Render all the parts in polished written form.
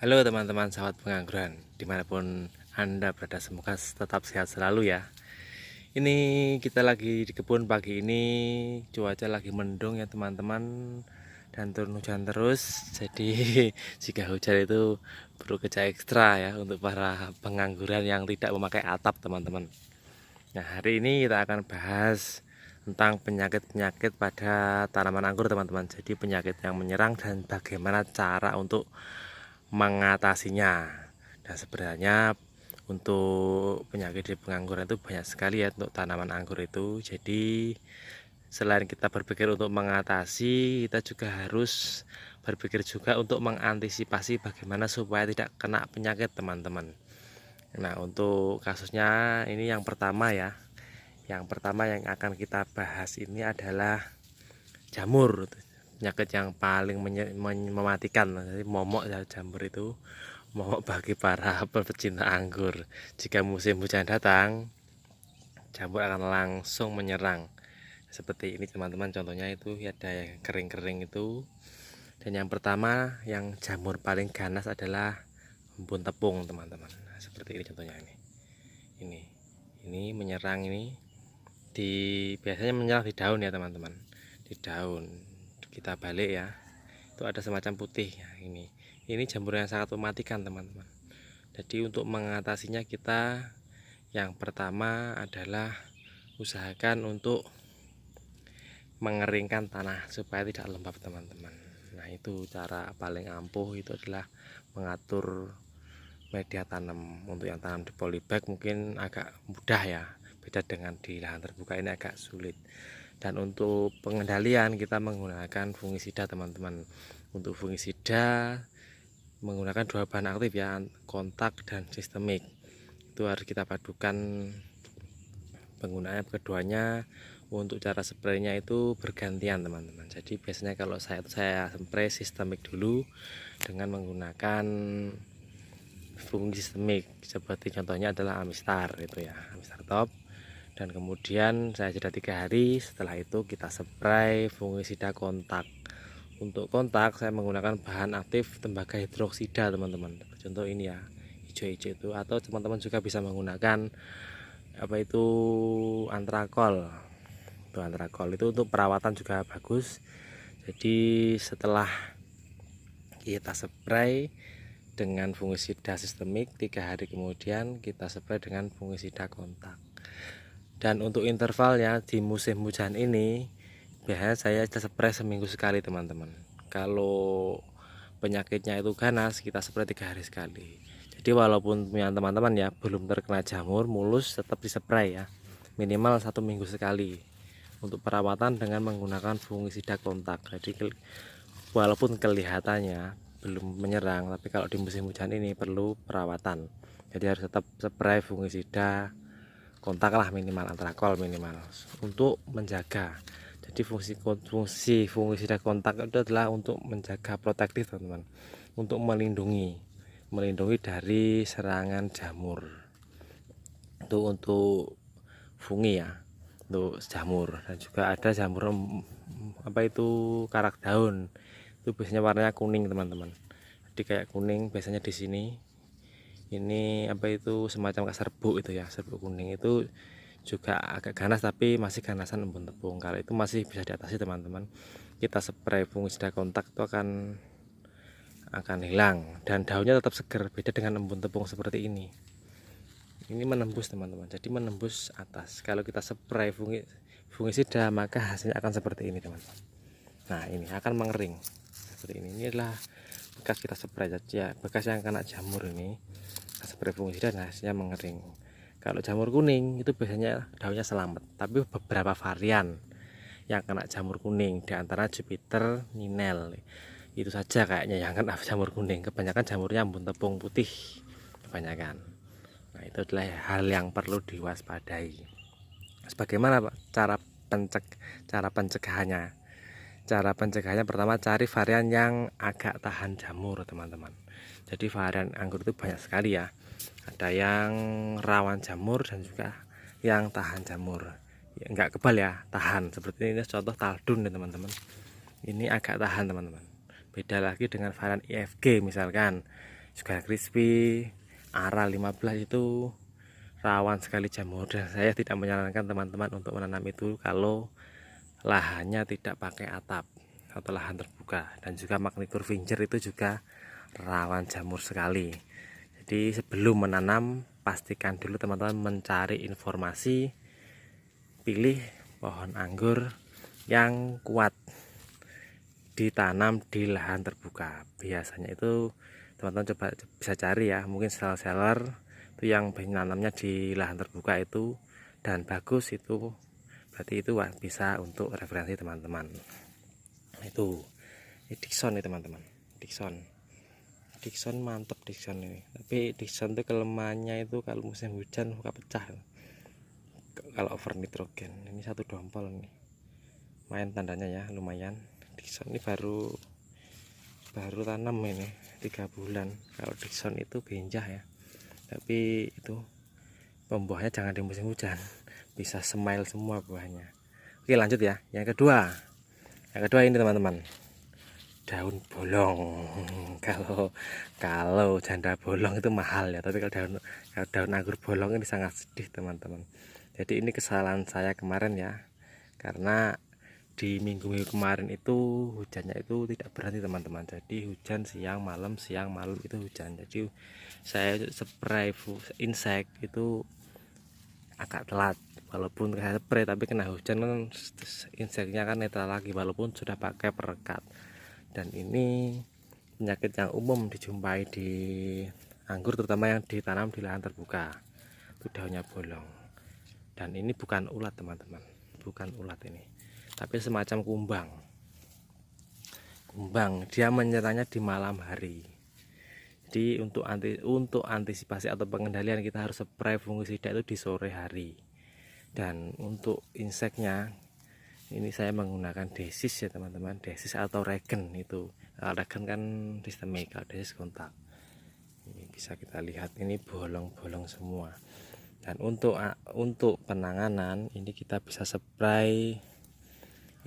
Halo teman-teman sahabat pengangguran dimanapun Anda berada, semoga tetap sehat selalu ya. Ini kita lagi di kebun. Pagi ini cuaca lagi mendung ya teman-teman, dan turun hujan terus. Jadi jika hujan itu perlu kerja ekstra ya untuk para pengangguran yang tidak memakai atap teman-teman. Nah, hari ini kita akan bahas tentang penyakit-penyakit pada tanaman anggur teman-teman. Jadi penyakit yang menyerang dan bagaimana cara untuk mengatasinya. Dan sebenarnya untuk penyakit di pengangguran itu banyak sekali ya untuk tanaman anggur itu. Jadi selain kita berpikir untuk mengatasi, kita juga harus berpikir juga untuk mengantisipasi bagaimana supaya tidak kena penyakit teman-teman. Nah, untuk kasusnya ini yang pertama ya. Yang pertama yang akan kita bahas ini adalah jamur, penyakit yang paling mematikan. Jadi momok ya, jamur itu momok bagi para pecinta anggur. Jika musim hujan datang, jamur akan langsung menyerang. Seperti ini teman-teman, contohnya itu ada yang kering-kering itu. Dan yang pertama yang jamur paling ganas adalah embun tepung teman-teman. Nah, seperti ini contohnya ini menyerang ini biasanya menyerang di daun ya teman-teman. Di daun kita balik ya, itu ada semacam putih ya. Ini jamur yang sangat mematikan teman-teman. Jadi untuk mengatasinya, kita yang pertama adalah usahakan untuk mengeringkan tanah supaya tidak lembab teman-teman. Nah, itu cara paling ampuh, itu adalah mengatur media tanam. Untuk yang tanam di polybag mungkin agak mudah ya, beda dengan di lahan terbuka, ini agak sulit. Dan untuk pengendalian kita menggunakan fungisida teman-teman. Untuk fungisida menggunakan dua bahan aktif ya, kontak dan sistemik. Itu harus kita padukan penggunaannya keduanya. Untuk cara spraynya itu bergantian teman-teman. Jadi biasanya kalau saya spray sistemik dulu dengan menggunakan fungsi sistemik, seperti contohnya adalah Amistar itu ya, Amistar Top. Dan kemudian saya jeda 3 hari, setelah itu kita spray fungisida kontak. Untuk kontak saya menggunakan bahan aktif tembaga hidroksida teman-teman, contoh ini ya, hijau-hijau itu. Atau teman-teman juga bisa menggunakan apa itu, antrakol. Antrakol itu untuk perawatan juga bagus. Jadi setelah kita spray dengan fungisida sistemik, 3 hari kemudian kita spray dengan fungisida kontak. Dan untuk intervalnya di musim hujan ini biasanya saya spray seminggu sekali teman-teman. Kalau penyakitnya itu ganas, kita spray 3 hari sekali. Jadi walaupun punya teman-teman ya belum terkena jamur mulus, tetap dispray ya, minimal 1 minggu sekali untuk perawatan dengan menggunakan fungisida kontak. Jadi walaupun kelihatannya belum menyerang, tapi kalau di musim hujan ini perlu perawatan. Jadi harus tetap spray fungisida kontak lah, minimal antrakol minimal, untuk menjaga. Jadi fungsi fungisida kontak itu adalah untuk menjaga, protektif teman-teman, untuk melindungi dari serangan jamur. Itu untuk fungi ya, untuk jamur. Dan juga ada jamur apa itu, karak daun. Itu biasanya warnanya kuning teman-teman. Jadi kayak kuning biasanya di sini. Ini apa itu, semacam kayak serbuk itu ya, serbuk kuning itu juga agak ganas, tapi masih ganasan embun tepung. Kalau itu masih bisa diatasi teman-teman, kita spray fungisida kontak itu akan hilang dan daunnya tetap segar. Beda dengan embun tepung seperti ini menembus teman-teman, jadi menembus atas. Kalau kita spray fungisida maka hasilnya akan seperti ini teman-teman. Nah, ini akan mengering seperti ini. Ini adalah bekas kita spray ya, bekas yang kena jamur ini spray fungisida, nah hasilnya mengering. Kalau jamur kuning itu biasanya daunnya selamat, tapi beberapa varian yang kena jamur kuning, diantara Jupiter, Ninel, itu saja kayaknya yang kena jamur kuning. Kebanyakan jamurnya embun tepung putih kebanyakan. Nah, itu adalah hal yang perlu diwaspadai. Bagaimana Pak cara pencegahannya? Cara pencegahannya pertama, cari varian yang agak tahan jamur teman-teman. Jadi varian anggur itu banyak sekali ya, ada yang rawan jamur dan juga yang tahan jamur ya, enggak kebal ya, tahan. Seperti ini contoh Taldun ya teman-teman, ini agak tahan teman-teman. Beda lagi dengan varian IFG misalkan. juga crispy, ara 15 itu rawan sekali jamur, dan saya tidak menyarankan teman-teman untuk menanam itu kalau lahannya tidak pakai atap atau lahan terbuka. Dan juga Magnikur Vincer itu juga rawan jamur sekali. Jadi sebelum menanam, pastikan dulu teman-teman mencari informasi, pilih pohon anggur yang kuat ditanam di lahan terbuka. Biasanya itu teman-teman coba bisa cari ya, mungkin seller-seller itu yang menanamnya di lahan terbuka itu dan bagus, itu berarti itu bisa untuk referensi teman-teman. Itu Dickson nih teman-teman, Dickson mantep Dickson ini. Tapi Dickson itu kelemahannya itu kalau musim hujan suka pecah kalau over nitrogen. Ini satu dompol nih, main tandanya ya, lumayan. Dickson ini baru tanam ini 3 bulan. Kalau Dickson itu benjah ya, tapi itu pembuahnya jangan di musim hujan, bisa smile semua buahnya. Oke, lanjut ya. Yang kedua ini teman-teman, daun bolong. Kalau janda bolong itu mahal ya, tapi kalau daun anggur bolong ini sangat sedih teman-teman. Jadi ini kesalahan saya kemarin ya, karena di minggu-minggu kemarin itu hujannya itu tidak berhenti teman-teman. Jadi hujan siang malam itu hujan. Jadi saya spray insek itu agak telat, walaupun saya spray tapi kena hujan kan inseknya kan netral lagi walaupun sudah pakai perekat. Dan ini penyakit yang umum dijumpai di anggur, terutama yang ditanam di lahan terbuka, itu daunnya bolong. Dan ini bukan ulat teman-teman, bukan ulat ini, tapi semacam kumbang. Dia menyerangnya di malam hari. Jadi untuk antisipasi atau pengendalian kita harus spray fungisida itu di sore hari. Dan untuk inseknya ini saya menggunakan desis ya teman-teman, desis atau regen itu. Regen kan sistemik, kalau desis kontak. Ini bisa kita lihat ini bolong-bolong semua. Dan untuk penanganan ini kita bisa spray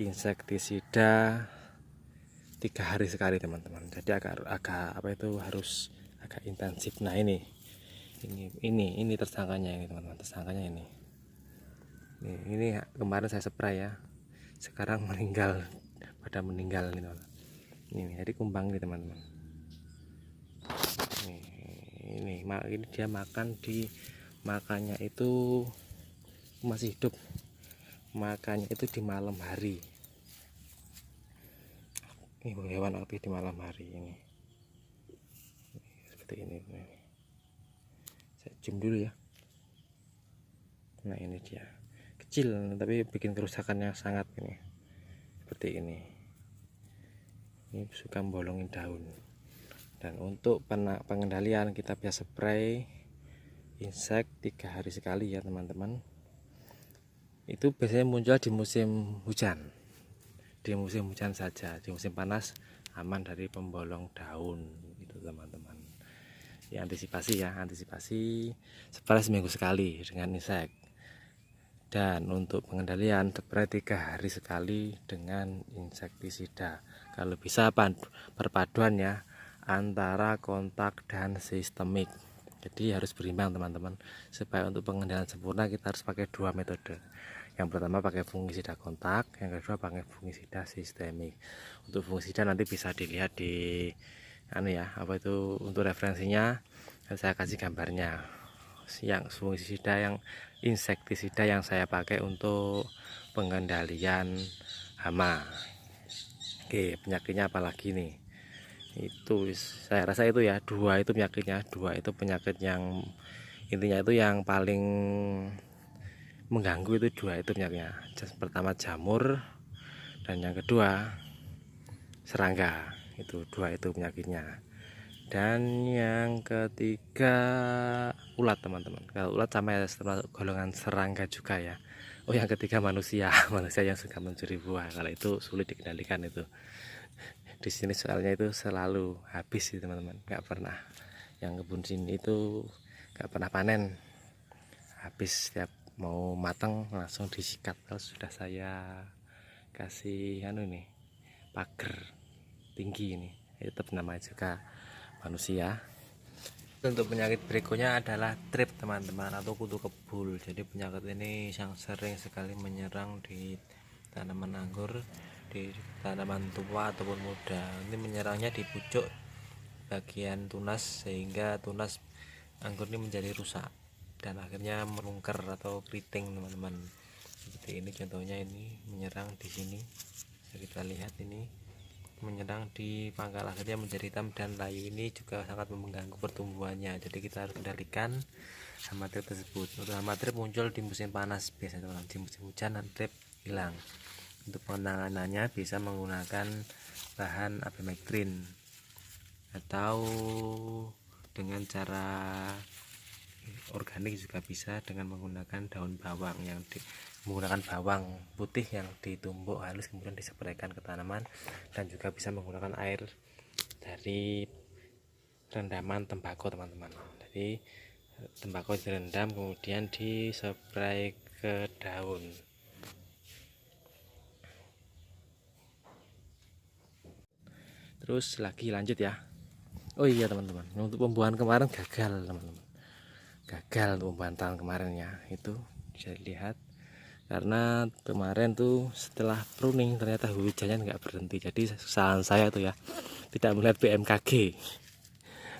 insektisida 3 hari sekali teman-teman. Jadi agak apa itu harus agak intensif. Nah ini tersangkanya ini teman-teman, tersangkanya ini kemarin saya spray ya, sekarang pada meninggal nih teman. Ini jadi kumbang nih teman-teman. Ini dia makannya itu masih hidup, makannya itu di malam hari. Ini hewan aktif di malam hari ini. Seperti ini. Saya zoom dulu ya. Nah ini dia, kecil tapi bikin kerusakan yang sangat ini. Seperti ini suka bolongin daun. Dan untuk pengendalian kita bisa spray insek 3 hari sekali ya teman-teman. Itu biasanya muncul di musim hujan, saja. Di musim panas aman dari pembolong daun itu teman-teman. Ya, antisipasi spray seminggu sekali dengan insek. Dan untuk pengendalian spray 3 hari sekali dengan insektisida. Kalau bisa perpaduan ya antara kontak dan sistemik. Jadi harus berimbang teman-teman. Supaya untuk pengendalian sempurna kita harus pakai 2 metode. Yang pertama pakai fungisida kontak, yang kedua pakai fungisida sistemik. Untuk fungisida nanti bisa dilihat di untuk referensinya saya kasih gambarnya. Yang fungisida, yang insektisida yang saya pakai untuk pengendalian hama. Oke, penyakitnya apalagi nih? Itu saya rasa itu ya, 2 itu penyakitnya. 2 itu penyakit yang intinya itu yang paling mengganggu, itu 2 itu penyakitnya. Pertama jamur, dan yang kedua serangga. Itu 2 itu penyakitnya. Dan yang ketiga ulat teman-teman. Kalau ulat sama ya, termasuk golongan serangga juga ya. Oh, yang ketiga manusia yang suka mencuri buah. Kalau itu sulit dikendalikan itu. Di sini soalnya itu selalu habis sih teman-teman, nggak pernah. Yang kebun sini itu nggak pernah panen, habis setiap mau matang langsung disikat. Kalau sudah saya kasih pagar tinggi ini, itu namanya juga manusia. Untuk penyakit berikutnya adalah trip teman-teman, atau kutu kebul. Jadi penyakit ini yang sering sekali menyerang di tanaman anggur, di tanaman tua ataupun muda. Ini menyerangnya di pucuk bagian tunas, sehingga tunas anggur ini menjadi rusak dan akhirnya melungker atau keriting teman-teman. Seperti ini contohnya, ini menyerang di sini. Bisa kita lihat ini menyerang di pangkal, akhirnya menjadi hitam, dan layu ini juga sangat mengganggu pertumbuhannya. Jadi kita harus kendalikan hama trip tersebut. Untuk hama trip muncul di musim panas biasanya teman, di musim hujan dan trip hilang. Untuk penanganannya bisa menggunakan bahan abemetrin atau dengan cara organik juga bisa, dengan menggunakan daun bawang menggunakan bawang putih yang ditumbuk halus kemudian dispraykan ke tanaman, dan juga bisa menggunakan air dari rendaman tembakau teman-teman. Jadi tembakau direndam kemudian dispray ke daun. Terus lagi lanjut ya. Oh iya teman-teman, untuk pembuahan kemarin gagal teman-teman, gagal untuk pembuahan tahun kemarin ya. Itu bisa dilihat karena kemarin tuh setelah pruning ternyata hujannya nggak berhenti. Jadi kesalahan saya tuh ya, tidak melihat BMKG.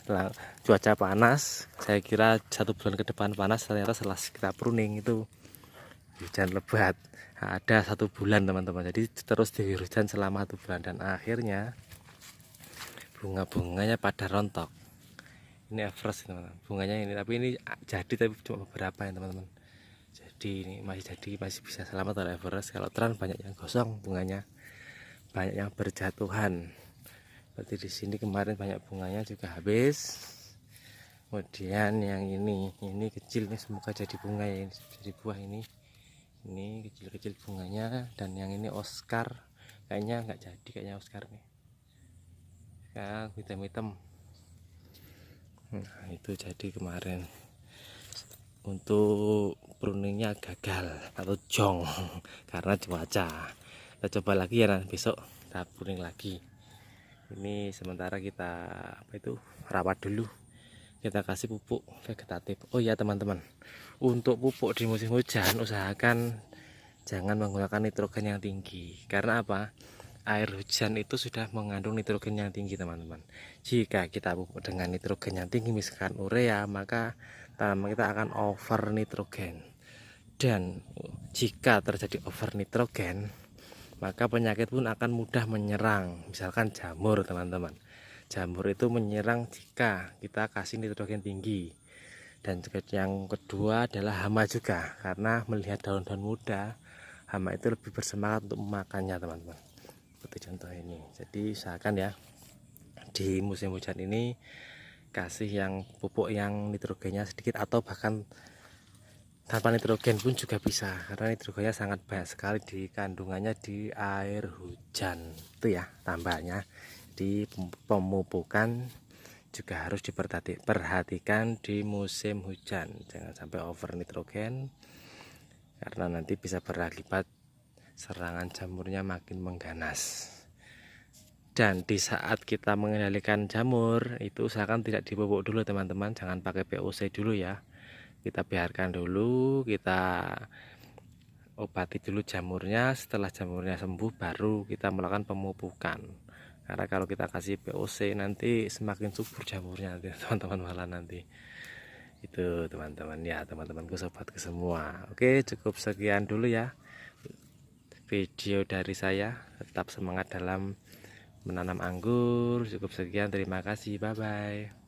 Nah, cuaca panas, saya kira 1 bulan ke depan panas, ternyata setelah kita pruning itu hujan lebat. Nah, ada 1 bulan teman-teman, jadi terus diguyur hujan selama 1 bulan, dan akhirnya bunga-bunganya pada rontok. Ini average teman-teman, bunganya ini, tapi ini jadi tapi cuma beberapa ya teman-teman. Jadi ini masih bisa selamat oleh average. Kalau terang banyak yang gosong bunganya, banyak yang berjatuhan. Seperti di sini kemarin banyak bunganya juga habis. Kemudian yang ini kecil, ini semoga jadi bunga ya, ini jadi buah ini kecil-kecil bunganya. Dan yang ini Oscar kayaknya nggak jadi, kayaknya Oscar nih ya, hitam-hitam. Nah itu jadi kemarin untuk pruningnya gagal atau jong karena cuaca. Kita coba lagi ya, nanti besok kita pruning lagi. Ini sementara kita rawat dulu, kita kasih pupuk vegetatif. Oh ya teman-teman, untuk pupuk di musim hujan usahakan jangan menggunakan nitrogen yang tinggi. Karena apa? Air hujan itu sudah mengandung nitrogen yang tinggi teman-teman. Jika kita pupuk dengan nitrogen yang tinggi, misalkan urea, maka tanaman kita akan over nitrogen. Dan jika terjadi over nitrogen, maka penyakit pun akan mudah menyerang. Misalkan jamur teman-teman, jamur itu menyerang jika kita kasih nitrogen tinggi. Dan yang kedua adalah hama juga, karena melihat daun-daun muda, hama itu lebih bersemangat untuk memakannya teman-teman. Seperti contoh ini. Jadi usahakan ya, di musim hujan ini kasih yang pupuk yang nitrogennya sedikit, atau bahkan tanpa nitrogen pun juga bisa, karena nitrogennya sangat banyak sekali di kandungannya di air hujan itu ya. Tambahnya di pemupukan juga harus diperhatikan di musim hujan, jangan sampai over nitrogen, karena nanti bisa berakibat serangan jamurnya makin mengganas. Dan di saat kita mengendalikan jamur itu usahakan tidak dipupuk dulu teman-teman, jangan pakai POC dulu ya. Kita biarkan dulu, kita obati dulu jamurnya. Setelah jamurnya sembuh baru kita melakukan pemupukan. Karena kalau kita kasih POC nanti semakin subur jamurnya nanti teman-teman, malah nanti. Itu teman-teman ya, teman-temanku, sobatku semua. Oke, cukup sekian dulu ya video dari saya. Tetap semangat dalam menanam anggur. Cukup sekian, terima kasih, bye bye.